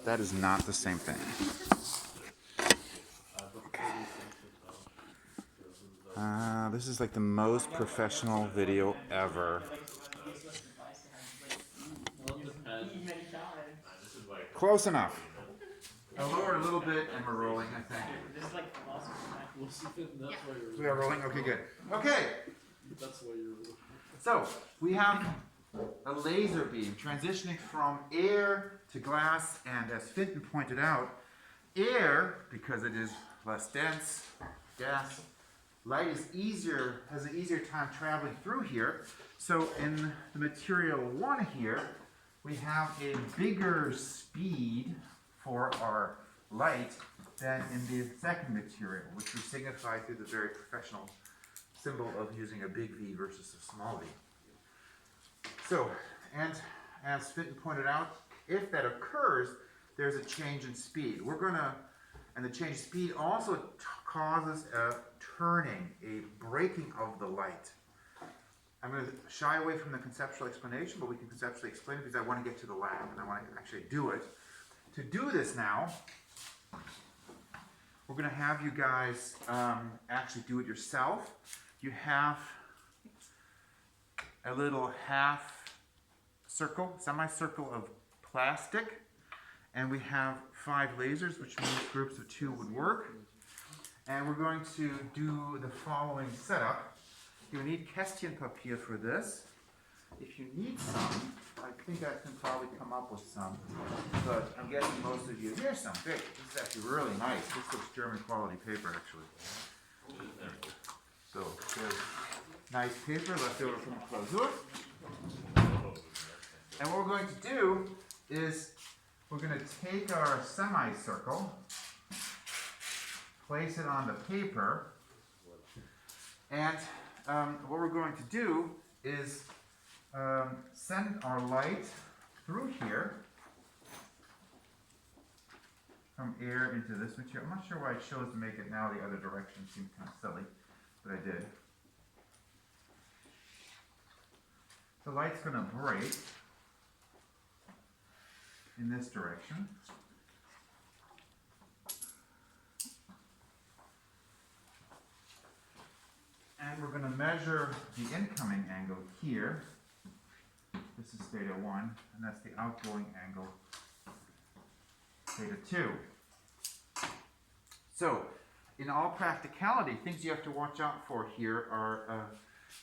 That is not the same thing. This is like the most professional video ever. Close enough. I'll lower a little bit and we're rolling, I think. We are rolling? Okay, good. Okay. So, we have a laser beam transitioning from air to glass, and as Finton pointed out, air, because it is less dense, gas, light is has an easier time traveling through here. So in the material 1 here, we have a bigger speed for our light than in the second material, which we signify through the very professional symbol of using a big V versus a small v. So, and as Fitton pointed out, if that occurs, there's a change in speed. And the change in speed also causes a turning, a breaking of the light. I'm going to shy away from the conceptual explanation, but we can conceptually explain it because I want to get to the lab and I want to actually do it. To do this now, we're going to have you guys actually do it yourself. You have a little half circle, semicircle of plastic, and we have 5 lasers, which means groups of 2 would work. And we're going to do the following setup. You need Kästchen papier for this. If you need some, I think I can probably come up with some, but I'm guessing most of you, here's some, great. This is actually really nice. This looks German quality paper, actually. So, there's nice paper left over from the Klausur. And what we're going to do is we're going to take our semicircle, place it on the paper, and what we're going to do is send our light through here from air into this material. I'm not sure why I chose to make it now the other direction. It seems kind of silly, but I did. The light's going to break in this direction. And we're going to measure the incoming angle here. This is theta 1, and that's the outgoing angle, theta 2. So, in all practicality, things you have to watch out for here are,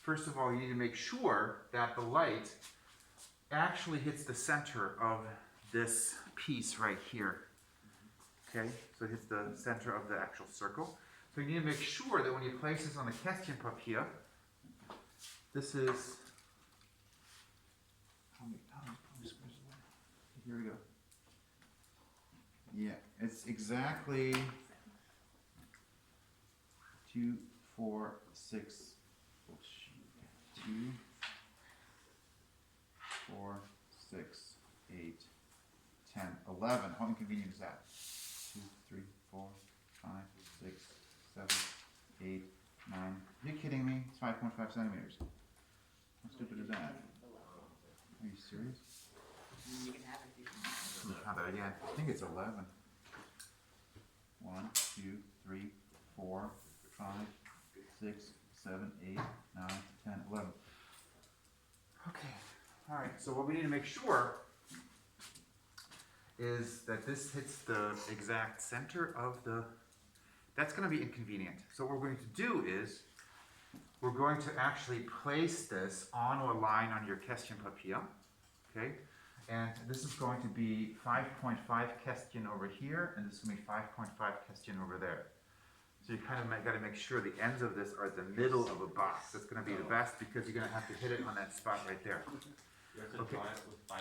first of all, you need to make sure that the light actually hits the center of this piece right here. Okay, so it hits the center of the actual circle. So you need to make sure that when you place this on the Kästchen papier, this is, here we go. Yeah, it's exactly 2, 4, 6, 2, 4, 6, 8, 10, 11. How inconvenient is that? 2, 3, 4, 5, 6, 7, 8, 9. Are you kidding me? It's 5.5 centimeters. How stupid is that? Are you serious? You can have it if you Let me count that again. I think it's 11. 1, 2, 3, 4, 5, 6, 7, 8, 9, 10, 11. Okay. All right. So what we need to make sure is that this hits the exact center of the. That's going to be inconvenient. So what we're going to do is we're going to actually place this on a line on your Kästchen papier. Okay. And this is going to be 5.5 Kästchen over here, and this is going to be 5.5 Kästchen over there. So you kind of got to make sure the ends of this are at the middle of a box. That's going to be the best because you're going to have to hit it on that spot right there. You have to draw it with 5.5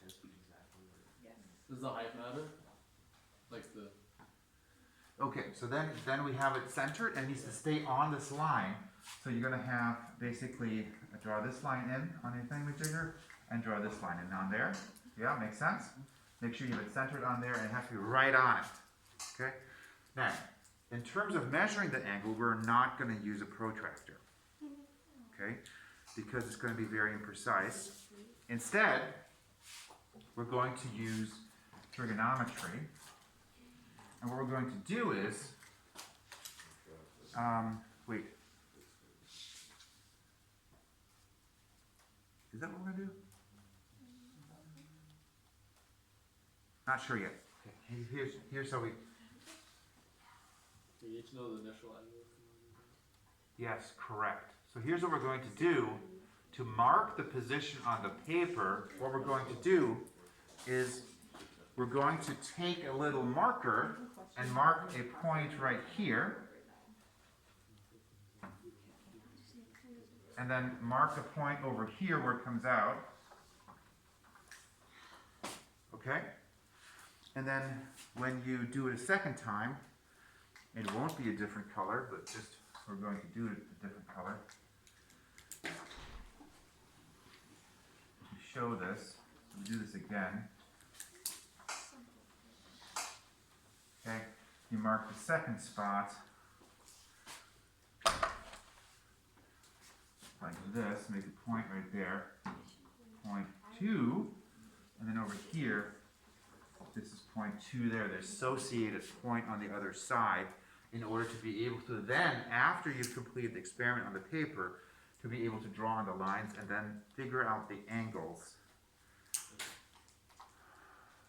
Kästchen exactly. Yes. Does the height matter? Like the... Okay, so then we have it centered and it needs to stay on this line. So you're going to have basically draw this line in on your thing with jigger and draw this line in on there. Yeah, makes sense? Make sure you have it centered on there and it has to be right on it. Okay? Now, in terms of measuring the angle, we're not going to use a protractor. Okay? Because it's going to be very imprecise. Instead, we're going to use trigonometry. And what we're going to do is, wait. Is that what we're going to do? Not sure yet. Okay, here's how we, You need to know the initial angle. yes, correct. So here's what we're going to do. To mark the position on the paper, what we're going to do is we're going to take a little marker and mark a point right here. And then mark a point over here where it comes out. Okay? And then when you do it a second time, it won't be a different color, but just we're going to do it a different color. To show this, we do this again. Okay, you mark the second spot like this, make a point right there, point 2, and then over here, this is point 2 there, the associated point on the other side, in order to be able to then, after you've completed the experiment on the paper, to be able to draw on the lines and then figure out the angles.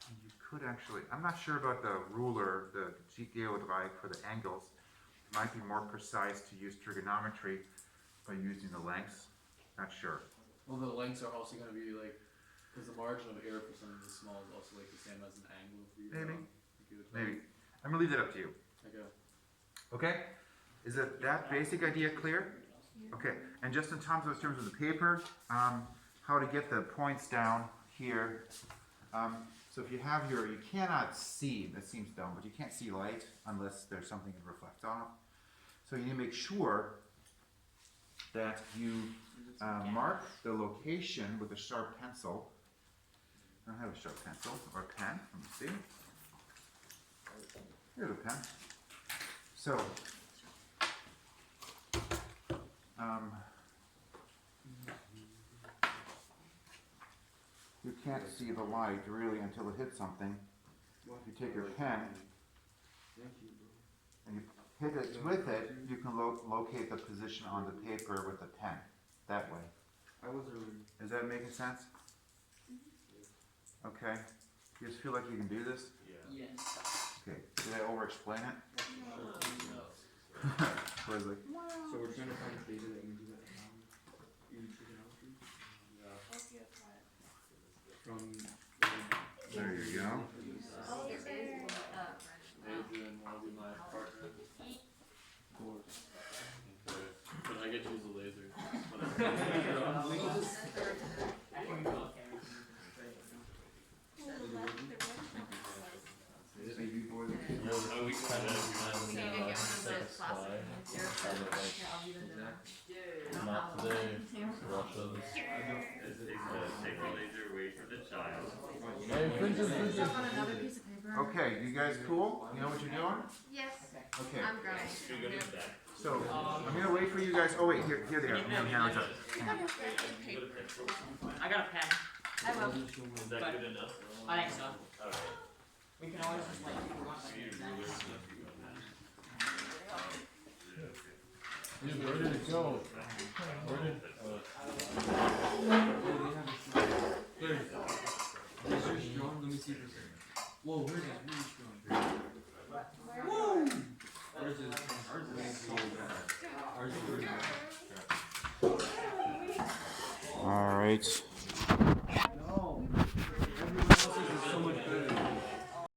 You could actually, I'm not sure about the ruler, the geodrive for the angles. It might be more precise to use trigonometry by using the lengths. Not sure. Well, the lengths are also going to be like, because the margin of error for something this small is also like the same as an angle for you. Maybe. Maybe. I'm gonna leave that up to you. Okay. Okay? Is that basic idea clear? Okay. And just in terms of the paper, how to get the points down here. So if you have you cannot see, that seems dumb, but you can't see light unless there's something to reflect off. So you need to make sure that you mark the location with a sharp pencil. I don't have a sharp pencil or a pen. Let me see. Here's a pen. So, you can't see the light really until it hits something. If you take your pen and you hit it with it, you can locate the position on the paper with the pen. That way. Is that making sense? Okay. You just feel like you can do this? Yes. Okay. Did I over-explain it? I was like, So we're trying to find data that we do that in trigonometry? From there you go. Adrian, want to be my partner? Of course. Okay. But I get to use the laser. Not today. Russians. take the laser away from the child. Hey, Princess. Okay, you guys cool? You know what you're doing? Yes, Okay. I'm growing. So, I'm gonna wait for you guys. Oh wait, here they are. Hang on, hang on, hang on. I got a pen. I will. Is that good enough? I think so. Alright. We can always just like, if we want like use that. He's ready to go. Ready? Is yours strong? Let me see this. Whoa, where's it? Really strong. Woo! Ours is so bad. Ours is really bad. All right.